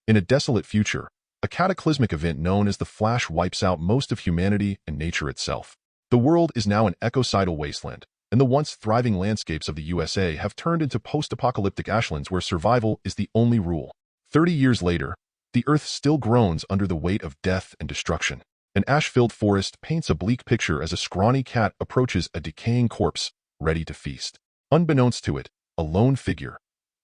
In a desolate future, a cataclysmic event known as the Flash wipes out most of humanity and nature itself. The world is now an ecocidal wasteland, and the once thriving landscapes of the USA have turned into post-apocalyptic ashlands where survival is the only rule. 30 years later, the earth still groans under the weight of death and destruction. An ash-filled forest paints a bleak picture as a scrawny cat approaches a decaying corpse, ready to feast. Unbeknownst to it, a lone figure,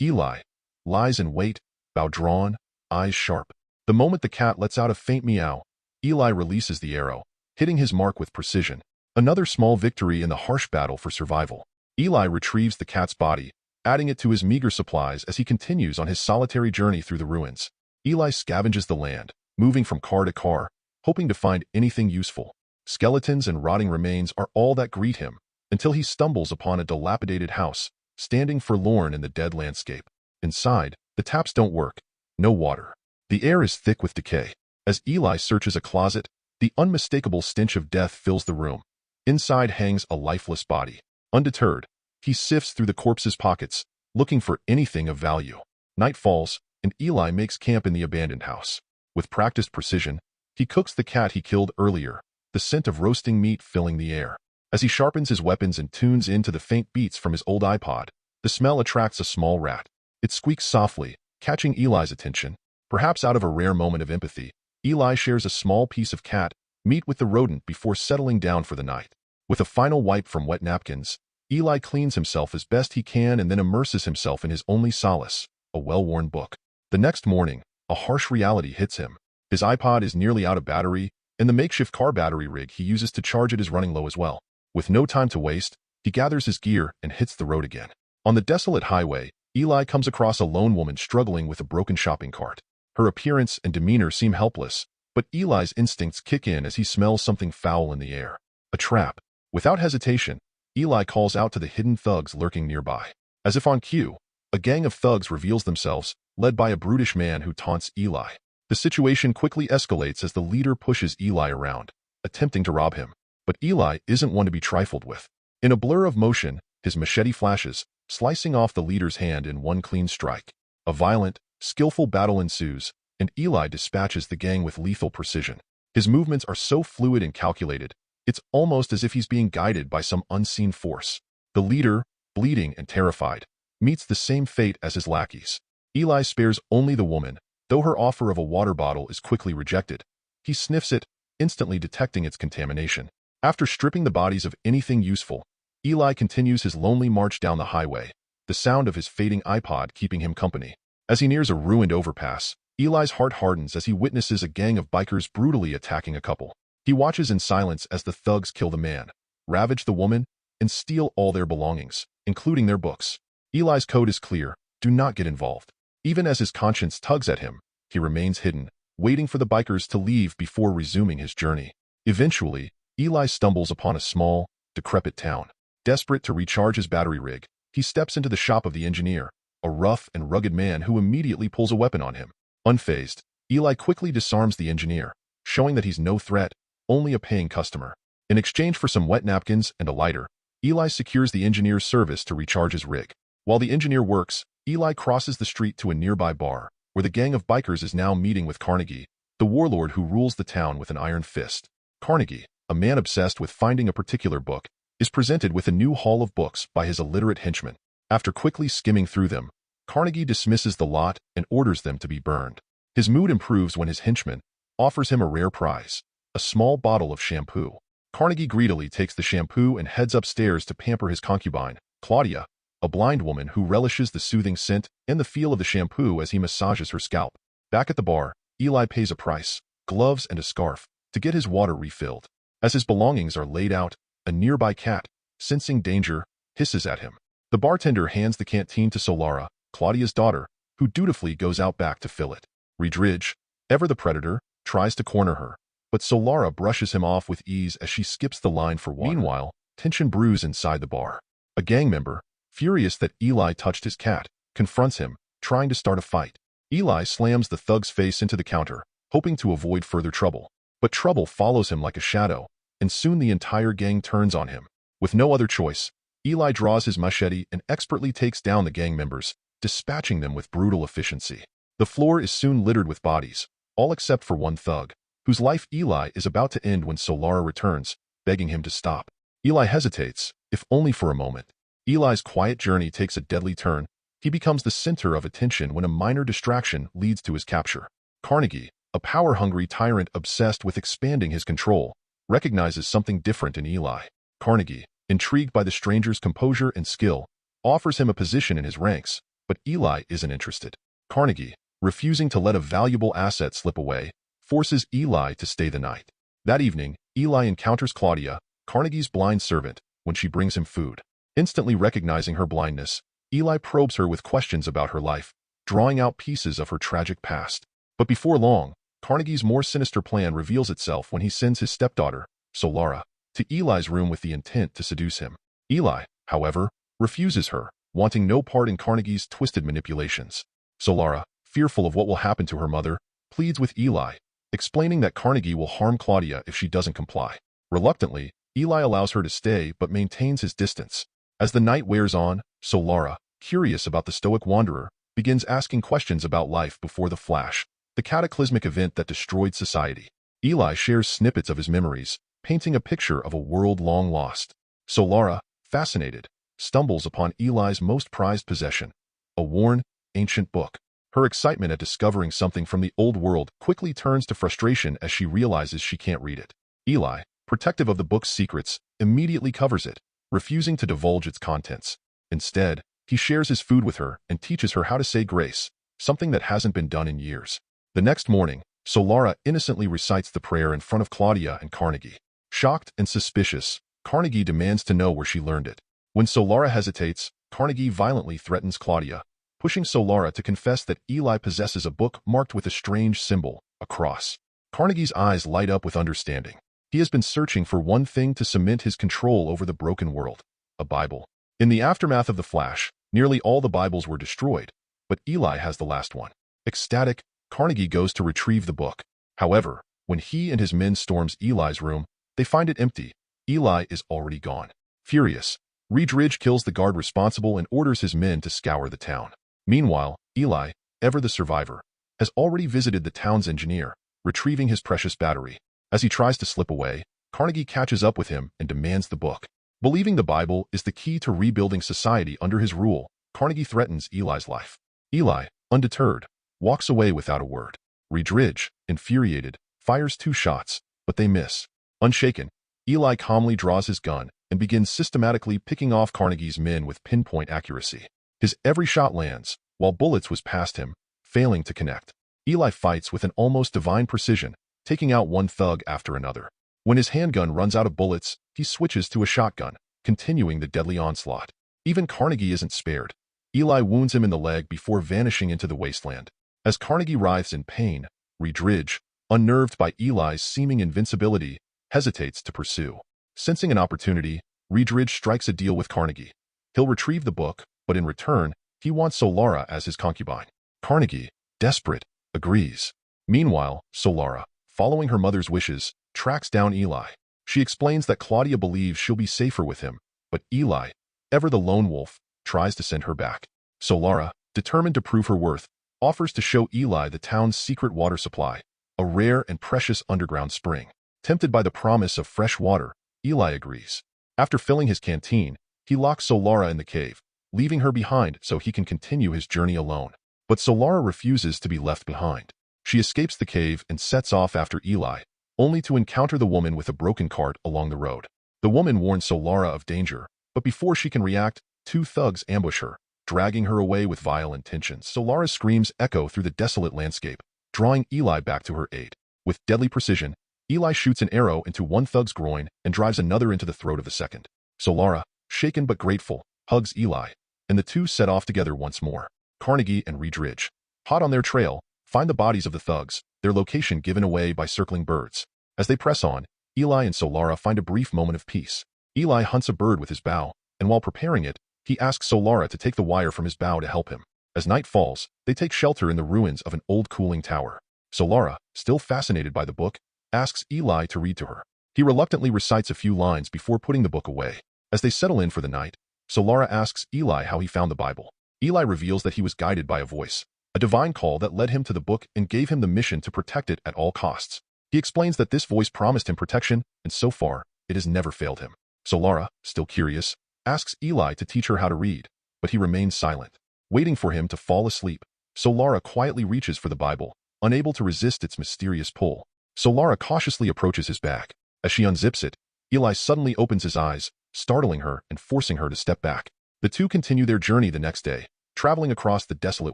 Eli, lies in wait, bow drawn, eyes sharp. The moment the cat lets out a faint meow, Eli releases the arrow, hitting his mark with precision. Another small victory in the harsh battle for survival. Eli retrieves the cat's body, adding it to his meager supplies as he continues on his solitary journey through the ruins. Eli scavenges the land, moving from car to car, hoping to find anything useful. Skeletons and rotting remains are all that greet him, until he stumbles upon a dilapidated house, standing forlorn in the dead landscape. Inside, the taps don't work. No water. The air is thick with decay. As Eli searches a closet, the unmistakable stench of death fills the room. Inside hangs a lifeless body. Undeterred, he sifts through the corpse's pockets, looking for anything of value. Night falls, and Eli makes camp in the abandoned house. With practiced precision, he cooks the cat he killed earlier, the scent of roasting meat filling the air. As he sharpens his weapons and tunes into the faint beats from his old iPod, the smell attracts a small rat. It squeaks softly, catching Eli's attention. Perhaps out of a rare moment of empathy, Eli shares a small piece of cat meat with the rodent before settling down for the night. With a final wipe from wet napkins, Eli cleans himself as best he can and then immerses himself in his only solace, a well-worn book. The next morning, a harsh reality hits him. His iPod is nearly out of battery, and the makeshift car battery rig he uses to charge it is running low as well. With no time to waste, he gathers his gear and hits the road again. On the desolate highway, Eli comes across a lone woman struggling with a broken shopping cart. Her appearance and demeanor seem helpless, but Eli's instincts kick in as he smells something foul in the air. A trap. Without hesitation, Eli calls out to the hidden thugs lurking nearby. As if on cue, a gang of thugs reveals themselves, led by a brutish man who taunts Eli. The situation quickly escalates as the leader pushes Eli around, attempting to rob him. But Eli isn't one to be trifled with. In a blur of motion, his machete flashes, slicing off the leader's hand in one clean strike. A violent, skillful battle ensues, and Eli dispatches the gang with lethal precision. His movements are so fluid and calculated, it's almost as if he's being guided by some unseen force. The leader, bleeding and terrified, meets the same fate as his lackeys. Eli spares only the woman, though her offer of a water bottle is quickly rejected. He sniffs it, instantly detecting its contamination. After stripping the bodies of anything useful, Eli continues his lonely march down the highway, the sound of his fading iPod keeping him company. As he nears a ruined overpass, Eli's heart hardens as he witnesses a gang of bikers brutally attacking a couple. He watches in silence as the thugs kill the man, ravage the woman, and steal all their belongings, including their books. Eli's code is clear: do not get involved. Even as his conscience tugs at him, he remains hidden, waiting for the bikers to leave before resuming his journey. Eventually, Eli stumbles upon a small, decrepit town. Desperate to recharge his battery rig, he steps into the shop of the engineer, a rough and rugged man who immediately pulls a weapon on him. Unfazed, Eli quickly disarms the engineer, showing that he's no threat, only a paying customer. In exchange for some wet napkins and a lighter, Eli secures the engineer's service to recharge his rig. While the engineer works, Eli crosses the street to a nearby bar, where the gang of bikers is now meeting with Carnegie, the warlord who rules the town with an iron fist. Carnegie, a man obsessed with finding a particular book, is presented with a new haul of books by his illiterate henchmen. After quickly skimming through them, Carnegie dismisses the lot and orders them to be burned. His mood improves when his henchman offers him a rare prize, a small bottle of shampoo. Carnegie greedily takes the shampoo and heads upstairs to pamper his concubine, Claudia, a blind woman who relishes the soothing scent and the feel of the shampoo as he massages her scalp. Back at the bar, Eli pays a price, gloves and a scarf, to get his water refilled. As his belongings are laid out, a nearby cat, sensing danger, hisses at him. The bartender hands the canteen to Solara, Claudia's daughter, who dutifully goes out back to fill it. Redridge, ever the predator, tries to corner her, but Solara brushes him off with ease as she skips the line for water. Meanwhile, tension brews inside the bar. A gang member, furious that Eli touched his cat, confronts him, trying to start a fight. Eli slams the thug's face into the counter, hoping to avoid further trouble. But trouble follows him like a shadow, and soon the entire gang turns on him. With no other choice, Eli draws his machete and expertly takes down the gang members, dispatching them with brutal efficiency. The floor is soon littered with bodies, all except for one thug, whose life Eli is about to end when Solara returns, begging him to stop. Eli hesitates, if only for a moment. Eli's quiet journey takes a deadly turn. He becomes the center of attention when a minor distraction leads to his capture. Carnegie, a power-hungry tyrant obsessed with expanding his control, recognizes something different in Eli. Carnegie, intrigued by the stranger's composure and skill, offers him a position in his ranks, but Eli isn't interested. Carnegie, refusing to let a valuable asset slip away, forces Eli to stay the night. That evening, Eli encounters Claudia, Carnegie's blind servant, when she brings him food. Instantly recognizing her blindness, Eli probes her with questions about her life, drawing out pieces of her tragic past. But before long, Carnegie's more sinister plan reveals itself when he sends his stepdaughter, Solara, to Eli's room with the intent to seduce him. Eli, however, refuses her, wanting no part in Carnegie's twisted manipulations. Solara, fearful of what will happen to her mother, pleads with Eli, explaining that Carnegie will harm Claudia if she doesn't comply. Reluctantly, Eli allows her to stay but maintains his distance. As the night wears on, Solara, curious about the stoic wanderer, begins asking questions about life before the Flash, the cataclysmic event that destroyed society. Eli shares snippets of his memories, painting a picture of a world long lost. Solara, fascinated, stumbles upon Eli's most prized possession, a worn, ancient book. Her excitement at discovering something from the old world quickly turns to frustration as she realizes she can't read it. Eli, protective of the book's secrets, immediately covers it, refusing to divulge its contents. Instead, he shares his food with her and teaches her how to say grace, something that hasn't been done in years. The next morning, Solara innocently recites the prayer in front of Claudia and Carnegie. Shocked and suspicious, Carnegie demands to know where she learned it. When Solara hesitates, Carnegie violently threatens Claudia, pushing Solara to confess that Eli possesses a book marked with a strange symbol, a cross. Carnegie's eyes light up with understanding. He has been searching for one thing to cement his control over the broken world, a Bible. In the aftermath of the Flash, nearly all the Bibles were destroyed, but Eli has the last one. Ecstatic, Carnegie goes to retrieve the book. However, when he and his men storms Eli's room, they find it empty. Eli is already gone. Furious, Ridge kills the guard responsible and orders his men to scour the town. Meanwhile, Eli, ever the survivor, has already visited the town's engineer, retrieving his precious battery. As he tries to slip away, Carnegie catches up with him and demands the book. Believing the Bible is the key to rebuilding society under his rule, Carnegie threatens Eli's life. Eli, undeterred, walks away without a word. Ridge, infuriated, fires 2 shots, but they miss. Unshaken, Eli calmly draws his gun and begins systematically picking off Carnegie's men with pinpoint accuracy. His every shot lands, while bullets whiz past him, failing to connect. Eli fights with an almost divine precision, taking out one thug after another. When his handgun runs out of bullets, he switches to a shotgun, continuing the deadly onslaught. Even Carnegie isn't spared. Eli wounds him in the leg before vanishing into the wasteland. As Carnegie writhes in pain, Ridge, unnerved by Eli's seeming invincibility, hesitates to pursue. Sensing an opportunity, Ridge strikes a deal with Carnegie. He'll retrieve the book, but in return, he wants Solara as his concubine. Carnegie, desperate, agrees. Meanwhile, Solara, following her mother's wishes, tracks down Eli. She explains that Claudia believes she'll be safer with him, but Eli, ever the lone wolf, tries to send her back. Solara, determined to prove her worth, offers to show Eli the town's secret water supply, a rare and precious underground spring. Tempted by the promise of fresh water, Eli agrees. After filling his canteen, he locks Solara in the cave, leaving her behind so he can continue his journey alone. But Solara refuses to be left behind. She escapes the cave and sets off after Eli, only to encounter the woman with a broken cart along the road. The woman warns Solara of danger, but before she can react, 2 thugs ambush her, dragging her away with vile intentions. Solara's screams echo through the desolate landscape, drawing Eli back to her aid. With deadly precision, Eli shoots an arrow into one thug's groin and drives another into the throat of the second. Solara, shaken but grateful, hugs Eli, and the two set off together once more. Carnegie and Ridge, hot on their trail, find the bodies of the thugs, their location given away by circling birds. As they press on, Eli and Solara find a brief moment of peace. Eli hunts a bird with his bow, and while preparing it, he asks Solara to take the wire from his bow to help him. As night falls, they take shelter in the ruins of an old cooling tower. Solara, still fascinated by the book, asks Eli to read to her. He reluctantly recites a few lines before putting the book away. As they settle in for the night, Solara asks Eli how he found the Bible. Eli reveals that he was guided by a voice, a a divine call that led him to the book and gave him the mission to protect it at all costs. He explains that this voice promised him protection, and so far, it has never failed him. Solara, still curious, asks Eli to teach her how to read, but he remains silent, waiting for him to fall asleep. Solara quietly reaches for the Bible, unable to resist its mysterious pull. Solara cautiously approaches his back. As she unzips it, Eli suddenly opens his eyes, startling her and forcing her to step back. The two continue their journey the next day, traveling across the desolate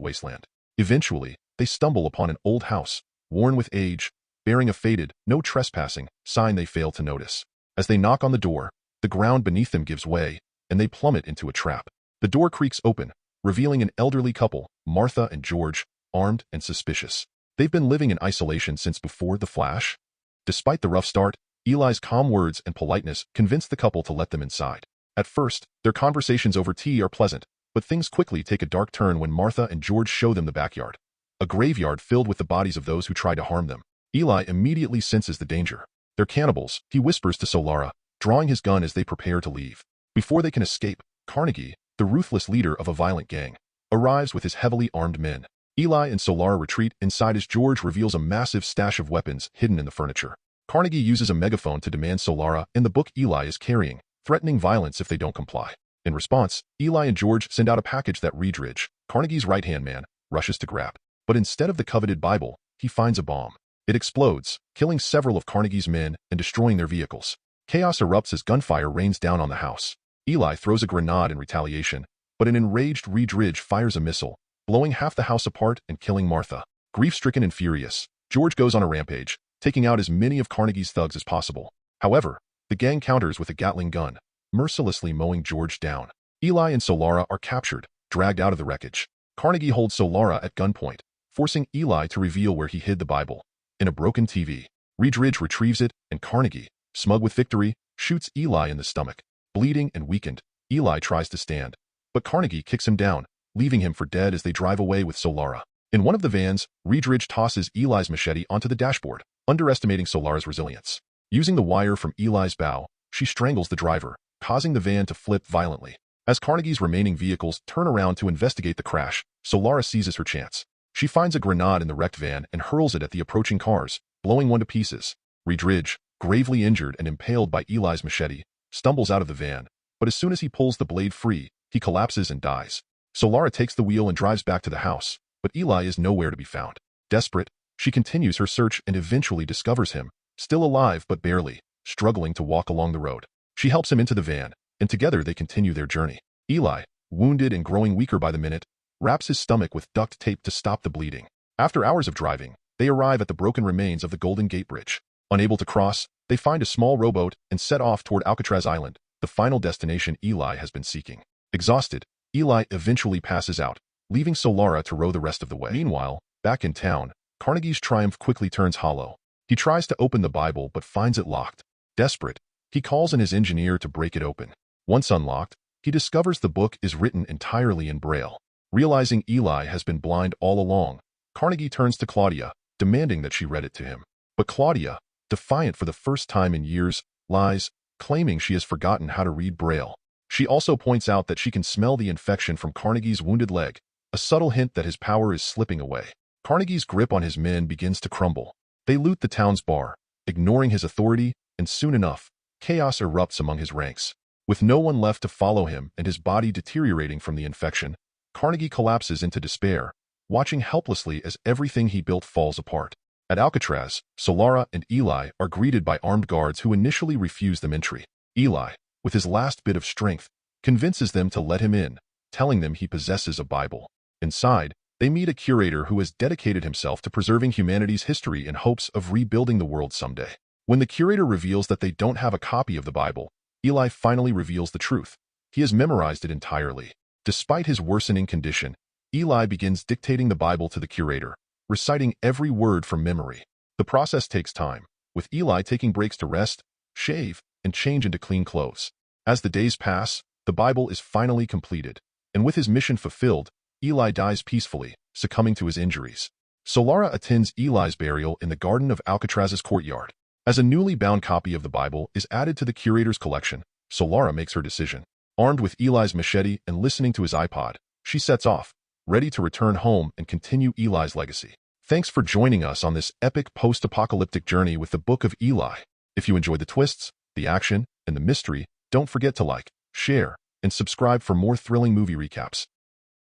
wasteland. Eventually, they stumble upon an old house, worn with age, bearing a faded, "No trespassing" sign they fail to notice. As they knock on the door, the ground beneath them gives way, and they plummet into a trap. The door creaks open, revealing an elderly couple, Martha and George, armed and suspicious. They've been living in isolation since before the flash. Despite the rough start, Eli's calm words and politeness convince the couple to let them inside. At first, their conversations over tea are pleasant, but things quickly take a dark turn when Martha and George show them the backyard, a graveyard filled with the bodies of those who tried to harm them. Eli immediately senses the danger. "They're cannibals," he whispers to Solara, drawing his gun as they prepare to leave. Before they can escape, Carnegie, the ruthless leader of a violent gang, arrives with his heavily armed men. Eli and Solara retreat inside as George reveals a massive stash of weapons hidden in the furniture. Carnegie uses a megaphone to demand Solara and the book Eli is carrying, threatening violence if they don't comply. In response, Eli and George send out a package that Ridge, Carnegie's right-hand man, rushes to grab. But instead of the coveted Bible, he finds a bomb. It explodes, killing several of Carnegie's men and destroying their vehicles. Chaos erupts as gunfire rains down on the house. Eli throws a grenade in retaliation, but an enraged Ridge fires a missile, blowing half the house apart and killing Martha. Grief-stricken and furious, George goes on a rampage, taking out as many of Carnegie's thugs as possible. However, the gang counters with a Gatling gun, mercilessly mowing George down. Eli and Solara are captured, dragged out of the wreckage. Carnegie holds Solara at gunpoint, forcing Eli to reveal where he hid the Bible. In a broken TV, Ridge retrieves it, and Carnegie, smug with victory, shoots Eli in the stomach. Bleeding and weakened, Eli tries to stand, but Carnegie kicks him down, leaving him for dead as they drive away with Solara. In one of the vans, Ridge tosses Eli's machete onto the dashboard, underestimating Solara's resilience. Using the wire from Eli's bow, she strangles the driver, causing the van to flip violently. As Carnegie's remaining vehicles turn around to investigate the crash, Solara seizes her chance. She finds a grenade in the wrecked van and hurls it at the approaching cars, blowing one to pieces. Ridge, gravely injured and impaled by Eli's machete, stumbles out of the van, but as soon as he pulls the blade free, he collapses and dies. Solara takes the wheel and drives back to the house, but Eli is nowhere to be found. Desperate, she continues her search and eventually discovers him, still alive but barely, struggling to walk along the road. She helps him into the van, and together they continue their journey. Eli, wounded and growing weaker by the minute, wraps his stomach with duct tape to stop the bleeding. After hours of driving, they arrive at the broken remains of the Golden Gate Bridge. Unable to cross, they find a small rowboat and set off toward Alcatraz Island, the final destination Eli has been seeking. Exhausted, Eli eventually passes out, leaving Solara to row the rest of the way. Meanwhile, back in town, Carnegie's triumph quickly turns hollow. He tries to open the Bible but finds it locked. Desperate, he calls on his engineer to break it open. Once unlocked, he discovers the book is written entirely in braille. Realizing Eli has been blind all along, Carnegie turns to Claudia, demanding that she read it to him. But Claudia, defiant for the first time in years, lies, claiming she has forgotten how to read braille. She also points out that she can smell the infection from Carnegie's wounded leg, a subtle hint that his power is slipping away. Carnegie's grip on his men begins to crumble. They loot the town's bar, ignoring his authority, and soon enough, chaos erupts among his ranks. With no one left to follow him and his body deteriorating from the infection, Carnegie collapses into despair, watching helplessly as everything he built falls apart. At Alcatraz, Solara and Eli are greeted by armed guards who initially refuse them entry. Eli, with his last bit of strength, convinces them to let him in, telling them he possesses a Bible. Inside, they meet a curator who has dedicated himself to preserving humanity's history in hopes of rebuilding the world someday. When the curator reveals that they don't have a copy of the Bible, Eli finally reveals the truth. He has memorized it entirely. Despite his worsening condition, Eli begins dictating the Bible to the curator, reciting every word from memory. The process takes time, with Eli taking breaks to rest, shave, and change into clean clothes. As the days pass, the Bible is finally completed, and with his mission fulfilled, Eli dies peacefully, succumbing to his injuries. Solara attends Eli's burial in the garden of Alcatraz's courtyard. As a newly bound copy of the Bible is added to the curator's collection, Solara makes her decision. Armed with Eli's machete and listening to his iPod, she sets off, ready to return home and continue Eli's legacy. Thanks for joining us on this epic post-apocalyptic journey with the Book of Eli. If you enjoyed the twists, the action, and the mystery, don't forget to like, share, and subscribe for more thrilling movie recaps.